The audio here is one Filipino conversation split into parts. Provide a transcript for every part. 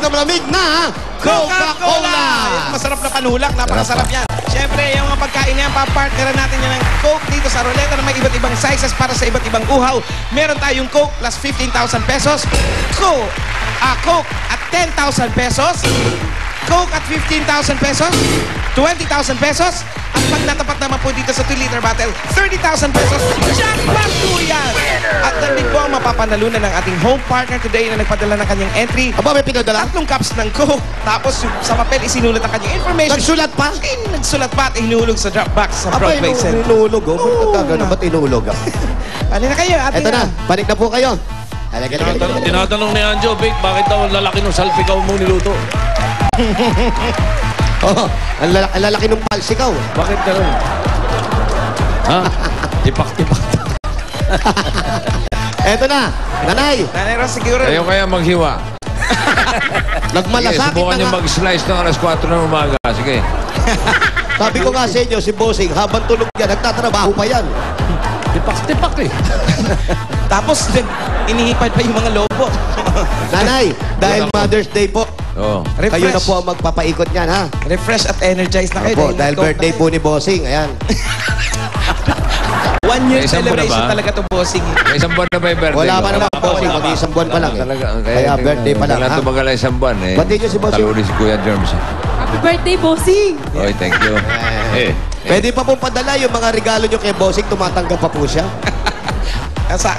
malamig na Coca-Cola. Masarap na panulak, napakasarap yan. Siyempre, yung mga pagkain na yan, papartneran natin yan ng Coke dito sa ruleta na may iba't ibang sizes para sa iba't ibang uhaw. Meron tayong Coke plus 15,000 pesos. Coke at 10,000 pesos. Coke at 15,000 pesos. 20,000 pesos. At pag natapat naman po dito sa 2-liter bottle, 30,000 pesos. Jackpot po yan! At nandun po ang mapapanalunan ng ating home partner today na nagpadala ng kanyang entry. Aba, may pinadala? 3 cups ng Coke. Tapos sa papel isinulat ang kanyang information. Nagsulat pa? Nagsulat pa at inuulog sa Dropbox sa Broadway Center. Inuulog, oh. Ba't inuulog? Ano na kayo? Ito na, balik na po kayo. Tinatanong ni Anjo, Vic, bakit daw ang lalaki ng salpikaw mong niluto? Oh, ang lalaki ng palsikaw. Bakit gano'n? Ha? Tipak-tipak. Eto na, nanay. Nanay Ros, siguro. Kayo kaya maghiwa. Nagmalasakit subukan na niyo nga. mag-slice ng alas 4 ng umaga. Sige. Sabi ko nga sa inyo, si Bossing, habang tulog yan, nagtatrabaho pa yan. Tipak-tipak eh. Tapos, inihipad pa yung mga lobo. Nanay, dahil Mother's Day po, kayo na po ang magpapaikot niyan, ha? Refresh at energize na kayo. Opo, dahil birthday po ni Bossing, ayan. 1 year celebration talaga to Bossing. May isang buwan na ba yung birthday? Wala pa naman Bossing, mag-isang buwan pa lang eh. Kaya birthday pa lang, ha? Wala tumagal isang buwan eh. Ba't niyo si Bossing? Taluri si Kuya Germs. Happy birthday, Bossing! Oy, thank you. Pwede pa pong padala yung mga regalo nyo kay Bossing, tumatanggap pa po siya.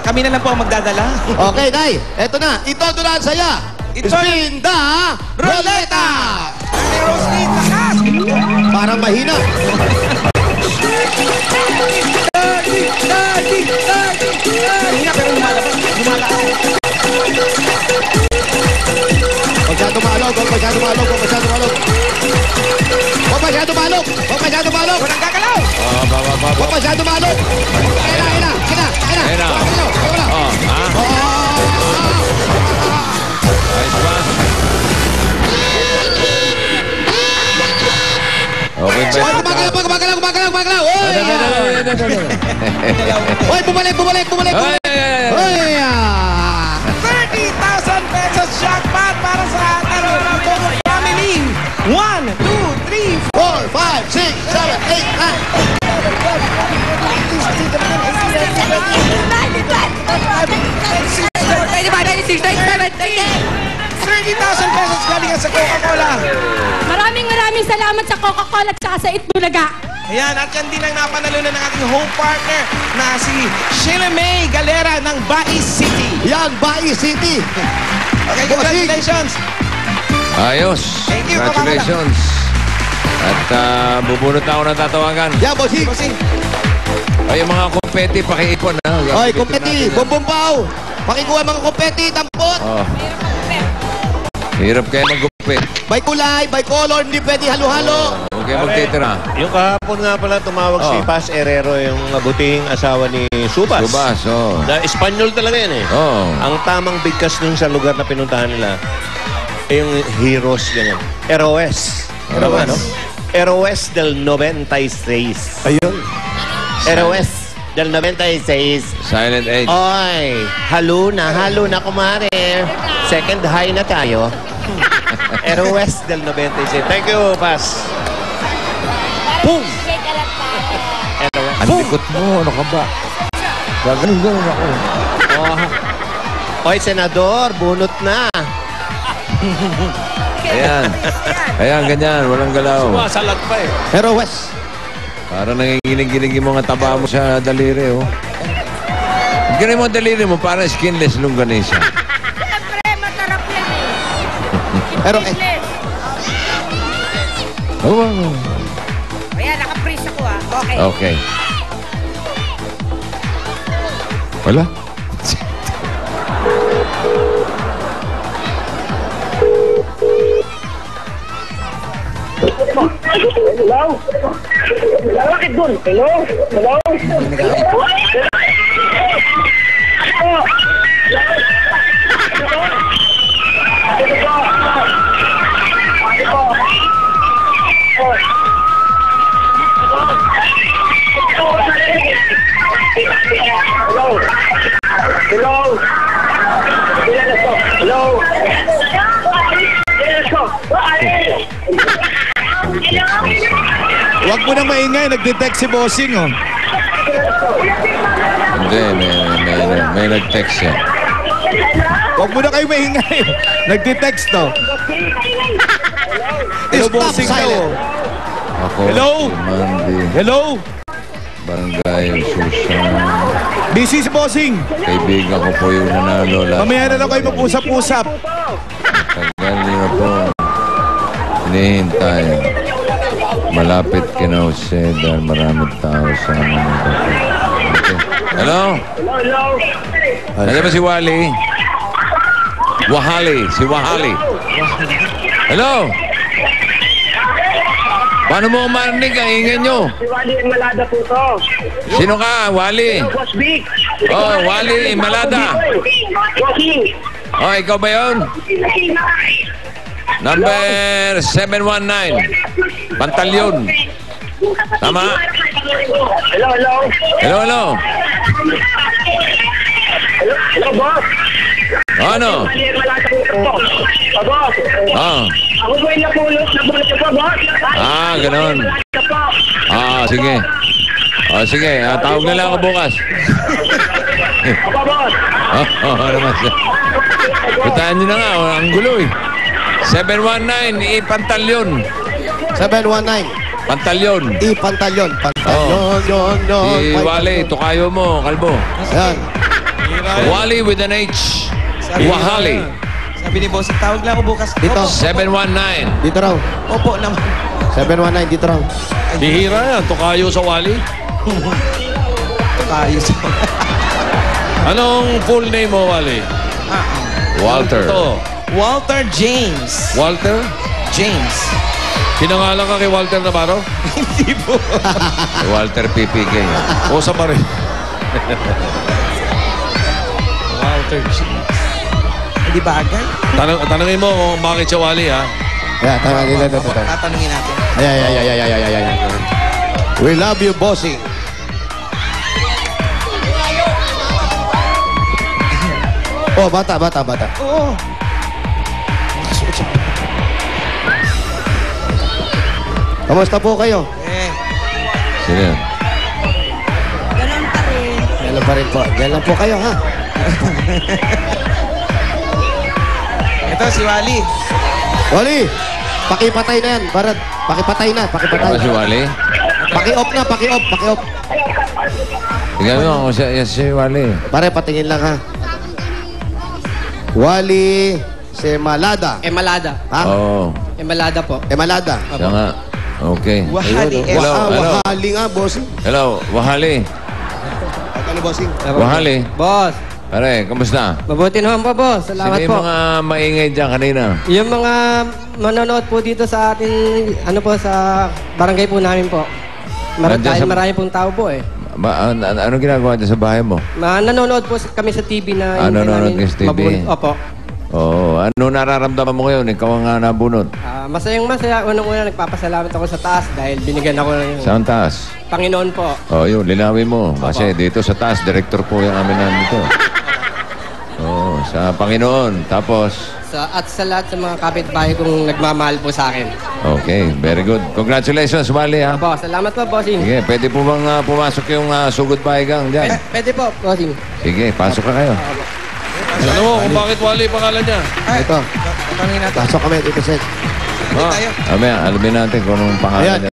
Kami na lang po ang magdadala. Okay, Nay, eto na. Ito dulaan saya. Spin the Ruleta! Nanay Roslyn, lakas! Parang mahina. Mahina pero lumalabas. Masyado maalog, masyado maalog, masyado maalog. Masyado maalog, masyado maalog. Walang gagalaw! Masyado maalog. Kaya na. Ayos ba? Okay ba? Gumagalaw. Oy, bumalik. 30,000 pesos jackpot para sa ating family. 1, 2, 3, 4, 5, 6, 30,000 pesos galing sa Coca-Cola. Maraming salamat sa Coca-Cola at saka sa Itbulaga. Ayan, at yan din ang napanalunan ng ating home partner na si Sheila May Galera ng Bai City. Yan, Bai City. Okay, congratulations. Ayos. Thank you, Congratulations. At bubunot na ako ng tatawagan. Yan, Bossing. Ay, yung mga kompeti, pakiipon ha. Oy, kompeti, bumbumbaw. Pakikuha mga kompeti, tampot. Hirap kayo mag-gupit. By kulay, by color, hindi pwede halo-halo. Huwag kayo magtitira. Yung kahapon nga pala tumawag si Paz Herrero, yung mabutihing asawa ni Subas. Subas, Espanyol talaga yan eh. Ang tamang bigkas nun sa lugar na pinuntahan nila, yung heroes ganyan. Heroes. Ano? Heroes del 96. Ayun. Heroes del 96. Silent Age. Oy, halo na kumare. Second high na tayo. Heroes del 96. Thank you, Paz. Boom! Ang likot mo, ano ka ba? Gagaling ako. Oy, Senador, bunot na. Ayan, ganyan, walang galaw. Sumasalag pa eh. Heroes. Para nanginginig-ginig yung mga taba mo sa daliri, Ganyan mo ang daliri mo, para skinless longganisa. Siyempre, masarap yan eh. Heroes. Ayan, naka-freeze ako Okay. Okay. Wala? Hello? Bakit dun? Hello? Hello? Huwag mo nang maingay. Nagde-text si Bossing, oh. Hindi, may nag-text siya. Huwag mo na kayo maingay. Nagde-text, to. Hello, Bossing daw. Ako, Hello? si Mandy, Hello? Barangay Susan. Busy si Bossing. Kaibigan ko po yung nanalo. Mamaya na lang kayo mag-usap-usap. Tagal niyo po. Hinihintay. Malapit kina Jose dahil maraming tao sa amin. Okay. Hello? Nandiyan ba si Wally? Wahali. Si Wahali. Hello? Paano mo marinig ang ingay nyo? Si Wally Malada po to. Sino ka? Wally? Boss Big. Oh, Wally Malada. Bossing. Oh, ikaw ba yun? Number 719. Pantalyon. Tama? Hello, hello. Hello, hello. Hello, boss. Ano? Wally Malada po to. Boss. Ah, Ako po yung napulot po, boss. ganon. Malada po. Sige. Sige. Tawag na lang ako bukas. Ako, boss. Naman siya. Puntahan nyo na nga. Ang gulo eh. 719, Pantalyon. 719. Pantalyon. Pantalyon. Pantalyon, yon. Si Wally, tukayo mo, kalbo. Yan. Wally with an H. Wahali. Sabi ni Bossing, tawag lang ako bukas. Dito. 719. Dito raw. Opo naman. 719, dito raw. Bihira yan. Tukayo sa Wally. Tayo sa... Anong full name mo, Wally? Walter. Ito. Walter James. Walter? James. Pinangalan ka kay Walter Navarro? Hindi po. Walter PPK. O sa pa rin? Walter James. Hindi bagay. Tanungin mo kung bakit siya Wally, ha? Yan, tama nila. Tatanungin natin. Ay. We love you, Bossing. Oh, bata. Oo. Kamusta po kayo? Sino yun? Yan pa rin po. Yan lang po kayo, ha? Ito si Wally. Wally, pakipatay na yan. Barad, pakipatay na. Ano si Wally? Paki-off na, paki-off. Tingnan mo kung si Wally. Pare, patingin lang, ha? Wally Semalada. Emalada. Ha? Oo. Emalada po. Emalada. Siya nga. Okay. Wahali. Hello, hello. Wahali nga, Bossing. Hello, Wahali. Ano, Bossing? Wahali. Boss, Pare, kamusta? mabuti naman po, boss. Sino Salamat yung po. mga maingay dyan kanina? Yung mga manonood po dito sa atin, sa barangay po namin po. Nandiyan sa- Marami pong tao po eh. Ano ginagawa dyan sa bahay mo? Nanonood po kami sa TV na nanonood kayo sa TV? Opo. Oo. Ano nararamdaman mo ngayon? Ikaw ang nabunod. Masayang masaya. Unang-una nagpapasalamat ako sa taas dahil binigyan ako ng Saan taas? Panginoon po. Oo, yun. Linawin mo. Kasi dito sa taas, director po yung amin nandito. Oo, sa Panginoon. Tapos, At sa lahat sa mga kapitbahay kong nagmamahal po sa akin. okay. Very good. Congratulations, Wally, ha? Opo, salamat po, bossing. Sige, pwede po bang pumasok yung sugod paigang dyan? Pwede po, bossing. Sige, pasok ka kayo. Ano mo kung bakit Wally pangalan niya? Ito. Tatanungin natin. Pasok kami dito, Seth. Oh, alamin natin kung anong pangalan Ayan, niya